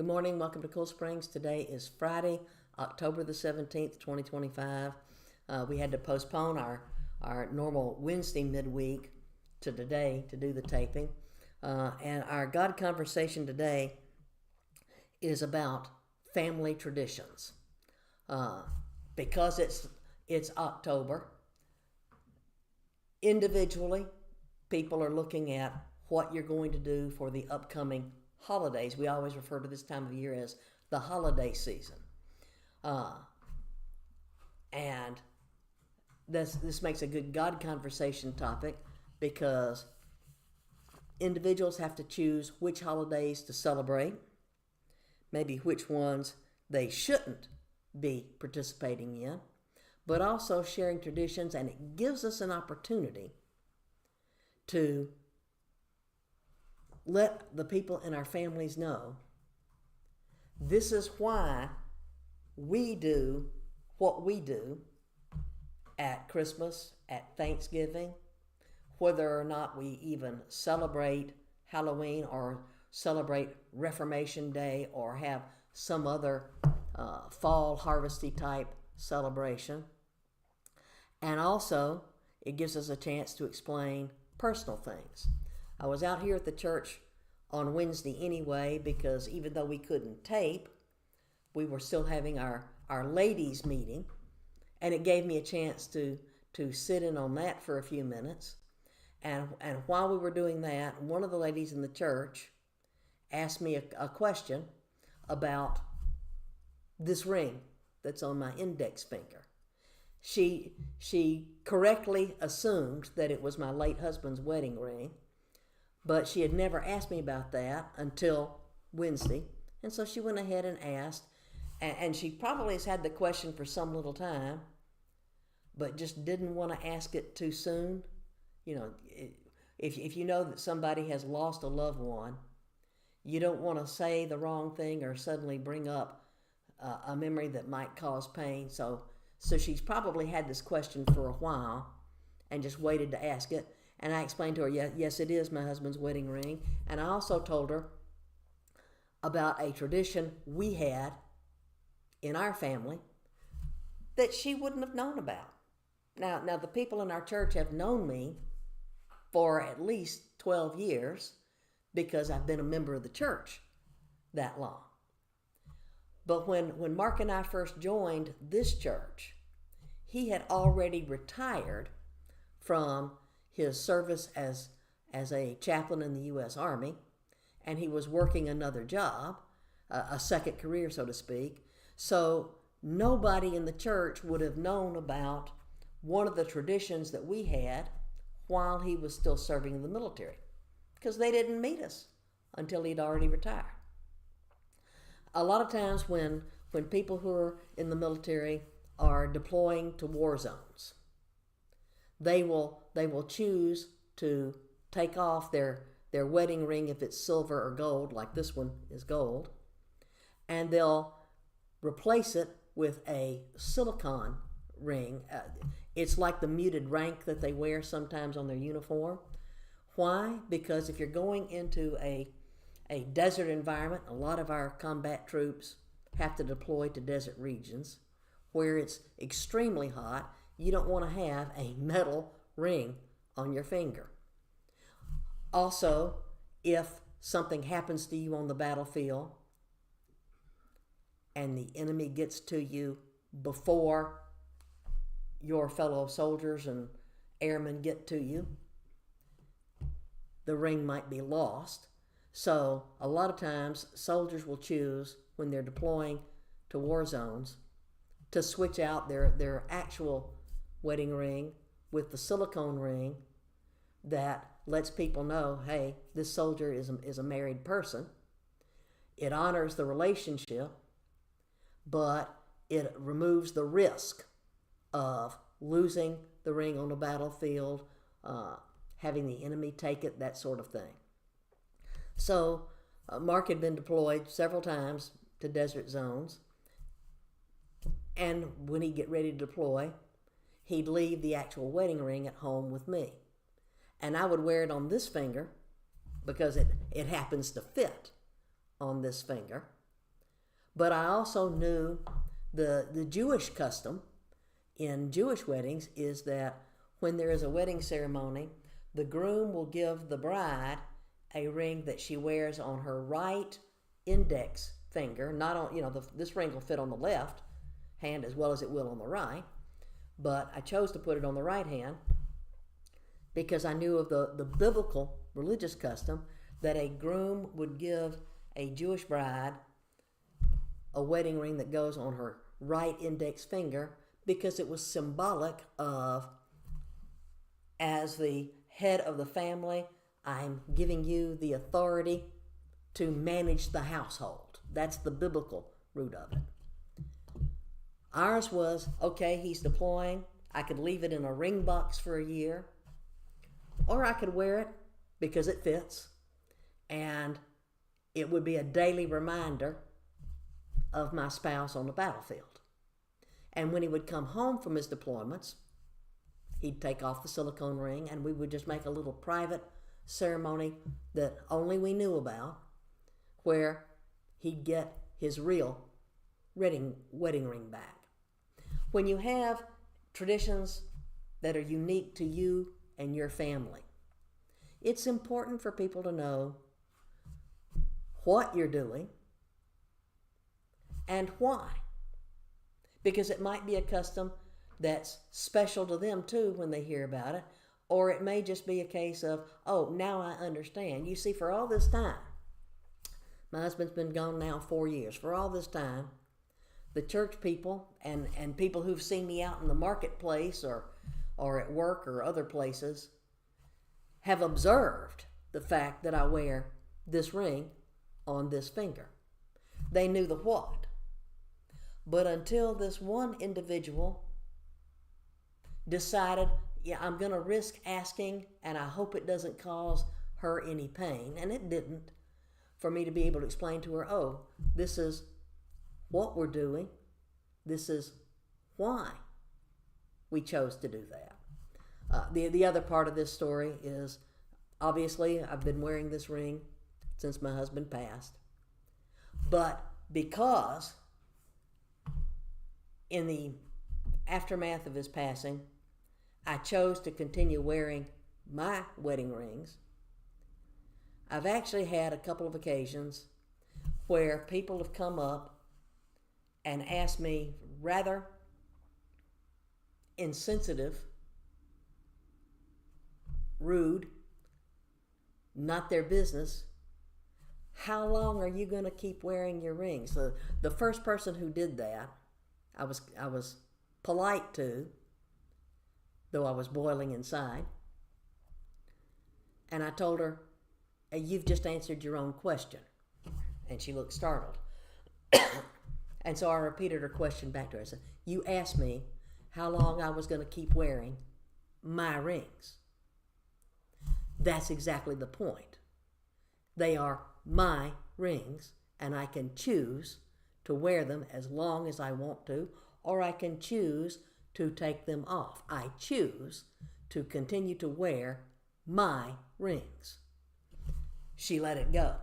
Good morning. Welcome to Cool Springs. Today is Friday, October the 17th, 2025. We had to postpone our normal Wednesday midweek to today to do the taping. And our God conversation today is about family traditions. Because it's October, individually, people are looking at what you're going to do for the upcoming holidays. We always refer to this time of year as the holiday season. And this makes a good God conversation topic because individuals have to choose which holidays to celebrate, maybe which ones they shouldn't be participating in, but also sharing traditions, and it gives us an opportunity to let the people in our families know this is why we do what we do at Christmas, at Thanksgiving, whether or not we even celebrate Halloween or celebrate Reformation Day or have some other fall harvesty type celebration. And also, it gives us a chance to explain personal things. I was out here at the church on Wednesday anyway because even though we couldn't tape, we were still having our ladies meeting, and it gave me a chance to sit in on that for a few minutes. And while we were doing that, one of the ladies in the church asked me a question about this ring that's on my index finger. She correctly assumed that it was my late husband's wedding ring, but she had never asked me about that until Wednesday. And so she went ahead and asked, and she probably has had the question for some little time, but just didn't want to ask it too soon. You know, if you know that somebody has lost a loved one, you don't want to say the wrong thing or suddenly bring up a memory that might cause pain. So she's probably had this question for a while and just waited to ask it. And I explained to her, yes, it is my husband's wedding ring. And I also told her about a tradition we had in our family that she wouldn't have known about. Now the people in our church have known me for at least 12 years because I've been a member of the church that long. But when Mark and I first joined this church, he had already retired from his service as a chaplain in the U.S. Army, and he was working another job, a second career, so to speak. So nobody in the church would have known about one of the traditions that we had while he was still serving in the military, because they didn't meet us until he'd already retired. A lot of times when people who are in the military are deploying to war zones, they will choose to take off their wedding ring if it's silver or gold, like this one is gold, and they'll replace it with a silicone ring. It's like the muted rank that they wear sometimes on their uniform. Why? Because if you're going into a desert environment, a lot of our combat troops have to deploy to desert regions where it's extremely hot. You don't want to have a metal ring on your finger. Also, if something happens to you on the battlefield and the enemy gets to you before your fellow soldiers and airmen get to you, the ring might be lost. So a lot of times soldiers will choose, when they're deploying to war zones, to switch out their actual wedding ring with the silicone ring that lets people know, hey, this soldier is a married person. It honors the relationship, but it removes the risk of losing the ring on the battlefield, having the enemy take it, that sort of thing. So Mark had been deployed several times to desert zones, and when he'd get ready to deploy, he'd leave the actual wedding ring at home with me. And I would wear it on this finger because it happens to fit on this finger. But I also knew the Jewish custom in Jewish weddings is that when there is a wedding ceremony, the groom will give the bride a ring that she wears on her right index finger. Not on, this ring will fit on the left hand as well as it will on the right. But I chose to put it on the right hand because I knew of the biblical religious custom that a groom would give a Jewish bride a wedding ring that goes on her right index finger because it was symbolic of, as the head of the family, I'm giving you the authority to manage the household. That's the biblical root of it. Ours was, okay, he's deploying. I could leave it in a ring box for a year, or I could wear it because it fits, and it would be a daily reminder of my spouse on the battlefield. And when he would come home from his deployments, he'd take off the silicone ring and we would just make a little private ceremony that only we knew about, where he'd get his real wedding ring back. When you have traditions that are unique to you and your family, it's important for people to know what you're doing and why. Because it might be a custom that's special to them too when they hear about it, or it may just be a case of, oh, now I understand. You see, for all this time, my husband's been gone now 4 years. For all this time, the church people and people who've seen me out in the marketplace or at work or other places have observed the fact that I wear this ring on this finger. They knew the what. But until this one individual decided, yeah, I'm going to risk asking, and I hope it doesn't cause her any pain, and it didn't, for me to be able to explain to her, oh, this is what we're doing. This is why we chose to do that. The other part of this story is, obviously, I've been wearing this ring since my husband passed. But because in the aftermath of his passing, I chose to continue wearing my wedding rings, I've actually had a couple of occasions where people have come up and asked me rather insensitive, rude, not their business, how long are you going to keep wearing your rings? So the first person who did that, I was polite to, though I was boiling inside. And I told her, hey, you've just answered your own question. And she looked startled. And so I repeated her question back to her. I said, you asked me how long I was going to keep wearing my rings. That's exactly the point. They are my rings, and I can choose to wear them as long as I want to, or I can choose to take them off. I choose to continue to wear my rings. She let it go.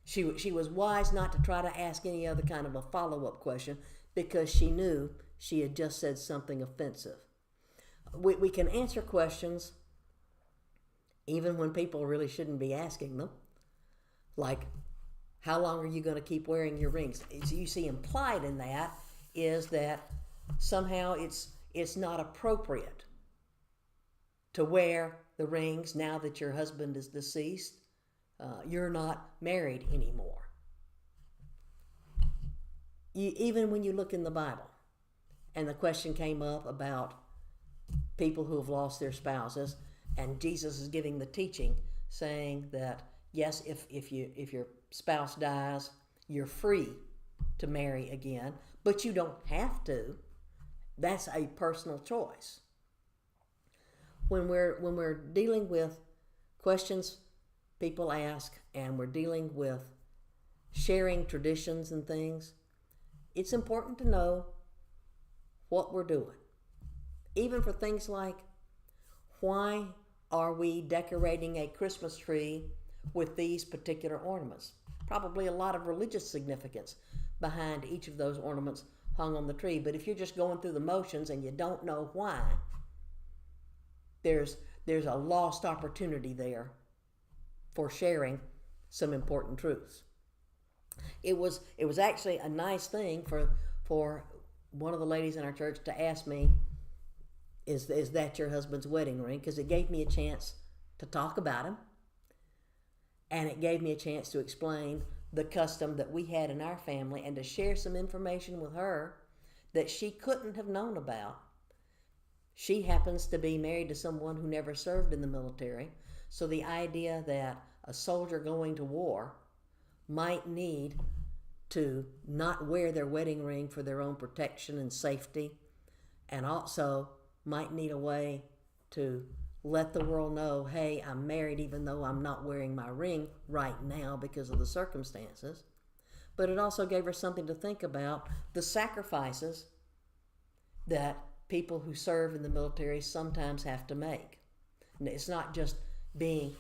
She was wise not to try to ask any other kind of a follow-up question because she knew she had just said something offensive. We can answer questions even when people really shouldn't be asking them, like, how long are you going to keep wearing your rings? You see, implied in that is that somehow it's not appropriate to wear the rings now that your husband is deceased. You're not married anymore. Even when you look in the Bible, and the question came up about people who have lost their spouses, and Jesus is giving the teaching saying that, yes, if your spouse dies, you're free to marry again, but you don't have to. That's a personal choice. When we're dealing with questions people ask, and we're dealing with sharing traditions and things, it's important to know what we're doing. Even for things like, why are we decorating a Christmas tree with these particular ornaments? probably a lot of religious significance behind each of those ornaments hung on the tree. But if you're just going through the motions and you don't know why, there's a lost opportunity there for sharing some important truths. It was actually a nice thing for one of the ladies in our church to ask me, is that your husband's wedding ring? Because it gave me a chance to talk about him, and it gave me a chance to explain the custom that we had in our family and to share some information with her that she couldn't have known about. She happens to be married to someone who never served in the military, so the idea that a soldier going to war might need to not wear their wedding ring for their own protection and safety, and also might need a way to let the world know, hey, I'm married even though I'm not wearing my ring right now because of the circumstances. But it also gave her something to think about, the sacrifices that people who serve in the military sometimes have to make. And it's not just being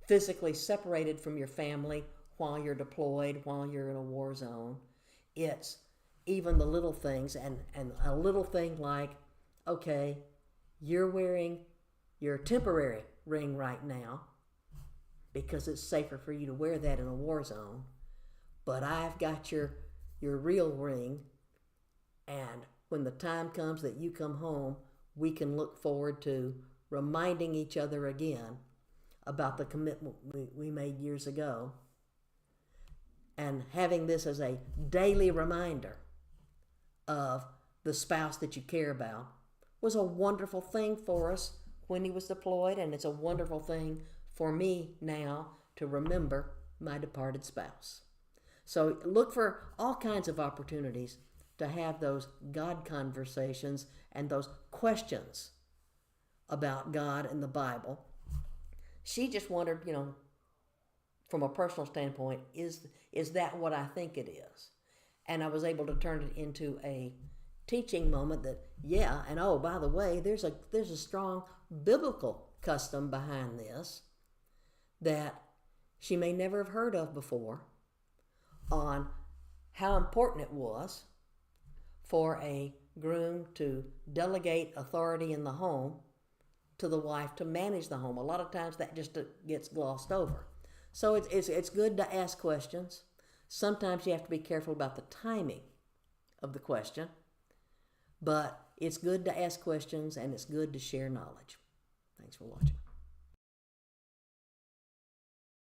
physically separated from your family while you're deployed, while you're in a war zone. It's even the little things, and a little thing like, okay, you're wearing your temporary ring right now because it's safer for you to wear that in a war zone, but I've got your real ring, and when the time comes that you come home, we can look forward to reminding each other again about the commitment we made years ago, and having this as a daily reminder of the spouse that you care about was a wonderful thing for us when he was deployed, and it's a wonderful thing for me now to remember my departed spouse. So look for all kinds of opportunities to have those God conversations and those questions about God and the Bible. She just wondered, from a personal standpoint, is that what I think it is? And I was able to turn it into a teaching moment that, yeah, and oh, by the way, there's a strong biblical custom behind this that she may never have heard of before, on how important it was for a groom to delegate authority in the home to the wife to manage the home. A lot of times that just gets glossed over. So it's good to ask questions. Sometimes you have to be careful about the timing of the question, but it's good to ask questions and it's good to share knowledge. Thanks for watching.